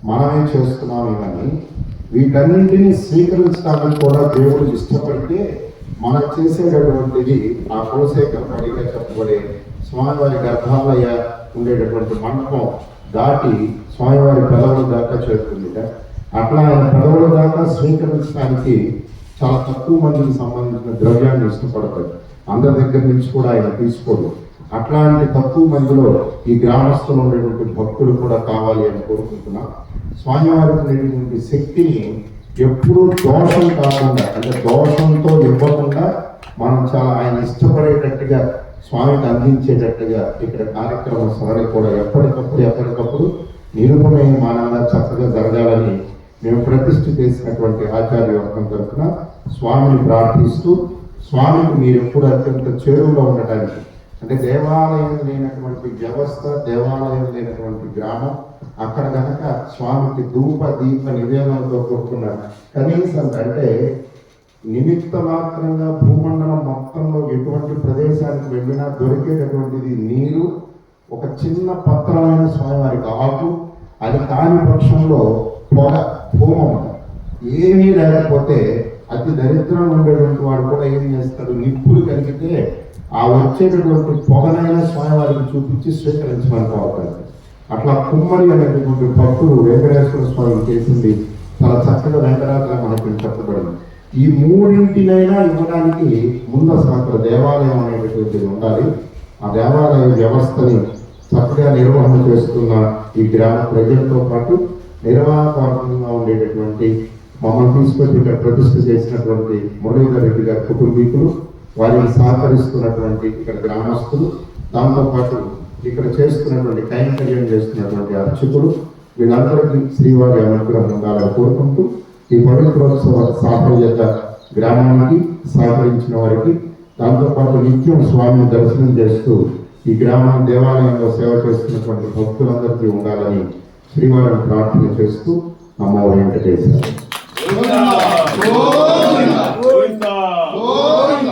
మనమే చేస్తున్నాం ఇవన్నీ. వీటన్నింటినీ స్వీకరించడానికి కూడా దేవుడు ఇష్టపడితే మనం చేసేటటువంటిది ఆ కోసే గర్భడిగా చెప్పబడే స్వామివారి గర్భాలయ ఉండేటటువంటి మండపం దాటి స్వామివారి పెదవుల దాకా చేరుతుంది. అట్లా ఆయన పెదవుల దాకా స్వీకరించడానికి చాలా తక్కువ మందికి సంబంధించిన ద్రవ్యాన్ని ఇష్టపడతాడు. అందరి దగ్గర నుంచి కూడా ఆయన తీసుకోడు. అట్లాంటి తక్కువ మందిలో ఈ గ్రామస్తులు ఉండేటువంటి భక్తులు కూడా కావాలి అని కోరుకుంటున్నా. స్వామివారికి ఉండేటువంటి శక్తిని ఎప్పుడూ దోషం కాకుండా, అంటే దోషంతో ఇవ్వకుండా మనం చాలా ఆయన ఇష్టపడేటట్టుగా స్వామికి అందించేటట్టుగా ఇక్కడ కార్యక్రమ సరళి కూడా ఎప్పటికప్పుడు నిరూపణమానంగా చక్కగా జరగాలని మేము ప్రతిష్ఠ చేసినటువంటి ఆచార్యవర్గం తరఫున స్వామిని ప్రార్థిస్తూ, స్వామికి మీరు ఎప్పుడు అత్యంత చేరువులో ఉండటానికి, అంటే దేవాలయం లేనటువంటి వ్యవస్థ, దేవాలయం లేనటువంటి గ్రామం, అక్కడ కనుక స్వామికి ధూప దీప నివేదనతో కూడుకున్నారు. కనీసం అంటే నిమిత్త మాత్రంగా భూమండలం మొత్తంలో ఎటువంటి ప్రదేశానికి వెళ్ళినా దొరికేటటువంటిది నీరు, ఒక చిన్న పత్రమైన స్వామివారికి ఆకు, అది కాని పక్షంలో పొగ, హోమం, ఏమీ లేకపోతే అతి దరిద్రంగా ఉండేటువంటి వాడు కూడా ఏం చేస్తాడు, నిప్పులు కలిగితే ఆ వచ్చేటటువంటి పొగనైనా స్వామివారికి చూపించి స్వీకరించమని అవుతారు. అట్లా కుమ్మరి అనేటటువంటి భక్తులు వెంకటేశ్వర స్వామి చేసింది చాలా చక్కగా వెంకటాద్రి మనకి చెప్పబడింది. ఈ మూడింటినైనా ఇవ్వడానికి ముందు అసలు అక్కడ దేవాలయం అనేటటువంటిది ఉండాలి. ఆ దేవాలయ వ్యవస్థని చక్కగా నిర్వహణ చేస్తున్న ఈ గ్రామ ప్రజలతో పాటు నిర్వాహకంగా ఉండేటటువంటి మమ్మల్ని తీసుకొచ్చి ఇక్కడ ప్రతిష్ఠ చేసినటువంటి మురళీధర్ రెడ్డి గారి కుటుంబీకులు, వారిని సహకరిస్తున్నటువంటి ఇక్కడ గ్రామస్తులు, దాంతోపాటు ఇక్కడ చేస్తున్నటువంటి కైంకర్యం చేస్తున్నటువంటి అర్చకులు, వీళ్ళందరికీ శ్రీవారి అనుగ్రహం ఉండాలని కోరుకుంటూ ఈ పవిత్రోత్సవ సాఫల్యత గ్రామానికి సహకరించిన వారికి, దాంతోపాటు నిత్యం స్వామిని దర్శనం చేస్తూ ఈ గ్రామం దేవాలయంలో సేవ చేస్తున్నటువంటి భక్తులందరికీ ఉండాలని శ్రీవారిని ప్రార్థన చేస్తూ నమో వెంకటేశ్వర.